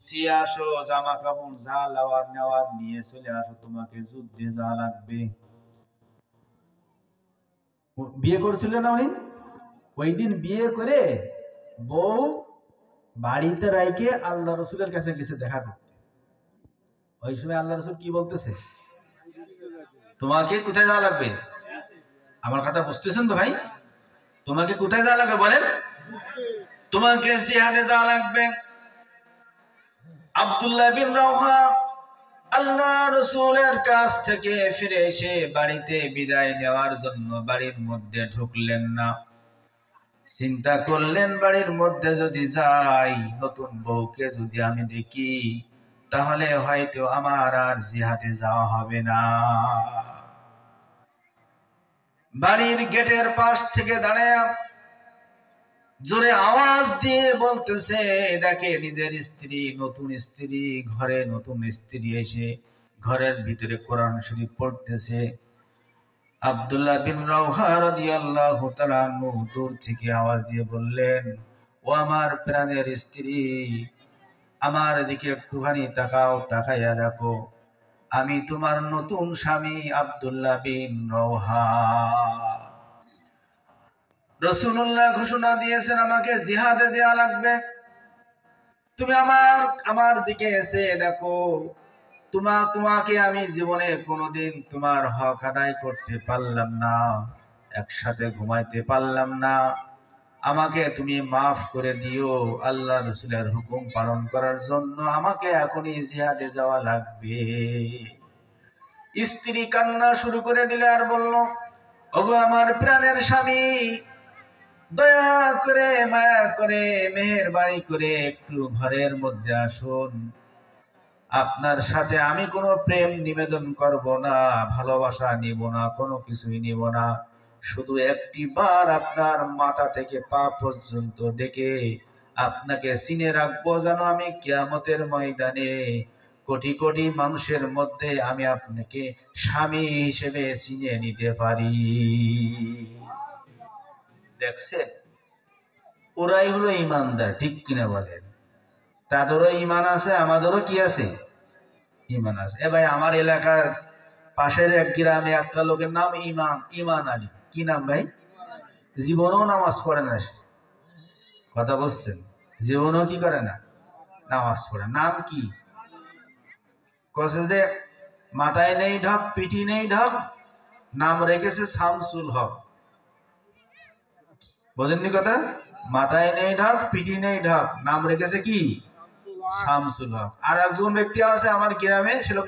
সে আসো, জামা কাপড় যা লওয়ার নেওয়ার নিয়ে চলে আসো, তোমাকে যুদ্ধে যাওয়া লাগবে। বিয়ে করছিল না উনি? ওই দিন বিয়ে করে বউ বাড়িতে রাইকে আল্লাহ রসুলের কাছে গেছে দেখা করতে। ওই সময় আল্লাহ রসুল কি বলতেছে? তোমাকে কোথায় যাওয়া লাগবে? আমার কথা বুঝতেছেন তো ভাই? তোমাকে কোথায় যাওয়া লাগবে বলেন? তোমাকে জিহাদে যাওয়া লাগবে। আব্দুল্লাহ বিন রাওহা আল্লাহ রসুলের কাছ থেকে ফিরে এসে বাড়িতে বিদায় নেওয়ার জন্য বাড়ির মধ্যে ঢুকলেন না। চিন্তা করলেন, বাড়ির মধ্যে যদি যাই, নতুন বউকে যদি আমি দেখি, তাহলে হয়তো আমার আর জিহাদে যাওয়া হবে না। বাড়ির গেটের পাশ থেকে দাঁড়ায় জোরে আওয়াজ দিয়ে বলতেছে, দেখে নিজের স্ত্রী, নতুন স্ত্রী ঘরে, নতুন স্ত্রী এসে ঘরের ভিতরে কোরআন শরীফ পড়তেছে। আব্দুল্লাহ বিন রাওহা রাদিয়াল্লাহু তাআলা আনহু দূর থেকে আওয়াজ দিয়ে বললেন, ও আমার প্রাণের স্ত্রী, আমার দিকে একটুখানি তাকাও, তাকাইয়া দেখো, আমি তোমার নতুন স্বামী আব্দুল্লাহ বিন রাওহা। রাসূলুল্লাহ ঘোষণা দিয়েছেন, আমাকে জিহাদে যাওয়া লাগবে। তুমি আমার দিকে এসে দেখো, তোমাকে আমি জীবনে কোনোদিন তোমার হক আদায় করতে পারলাম না, একসাথে ঘুমাইতে পারলাম না, আমাকে তুমি মাফ করে দিও। আল্লাহ রসুলের হুকুম পালন করার জন্য আমাকে এখনই জিহাদে যাওয়া লাগবে। স্ত্রী কান্না শুরু করে দিলে আর বলল, ওগো আমার প্রাণের স্বামী, দয়া করে, মায়া করে, মেহেরবানি করে একটু ঘরের মধ্যে আসুন। আপনার সাথে আমি কোনো প্রেম নিবেদন করব না, ভালোবাসা নিব না, কোনো কিছুই নিব না। শুধু একটি বার আপনার মাথা থেকে পা পর্যন্ত দেখে আপনাকে চিনে রাখবো, যেন আমি কিয়ামতের ময়দানে কোটি কোটি মানুষের মধ্যে আমি আপনাকে স্বামী হিসেবে চিনে নিতে পারি। দেখছেন, ওরাই হলো ইমানদার, ঠিক কিনা বলেন? তাদেরও ইমান আছে, আমাদেরও কি আছে? ইমান আছে। এ ভাই, আমার এলাকার পাশের এক গ্রামে একটা লোকের নাম ইমান আলী। কি নাম ভাই? জীবনেও নামাজ পড়ে না সে। কথা বলছেন? জীবনেও কি করে না? নামাজ পড়ে। নাম কি? কছে যে মাথায় নেই ঢক, পিঠি নেই ঢক, নাম রেখেছে শামসুল হক। বোঝেননি কথা? মাথায় নেই ঢক, পিঠি নেই ঢক, নাম রেখেছে কি? শামসুল হক। আর একজন ব্যক্তি আছে আমার গ্রামে, সে লোক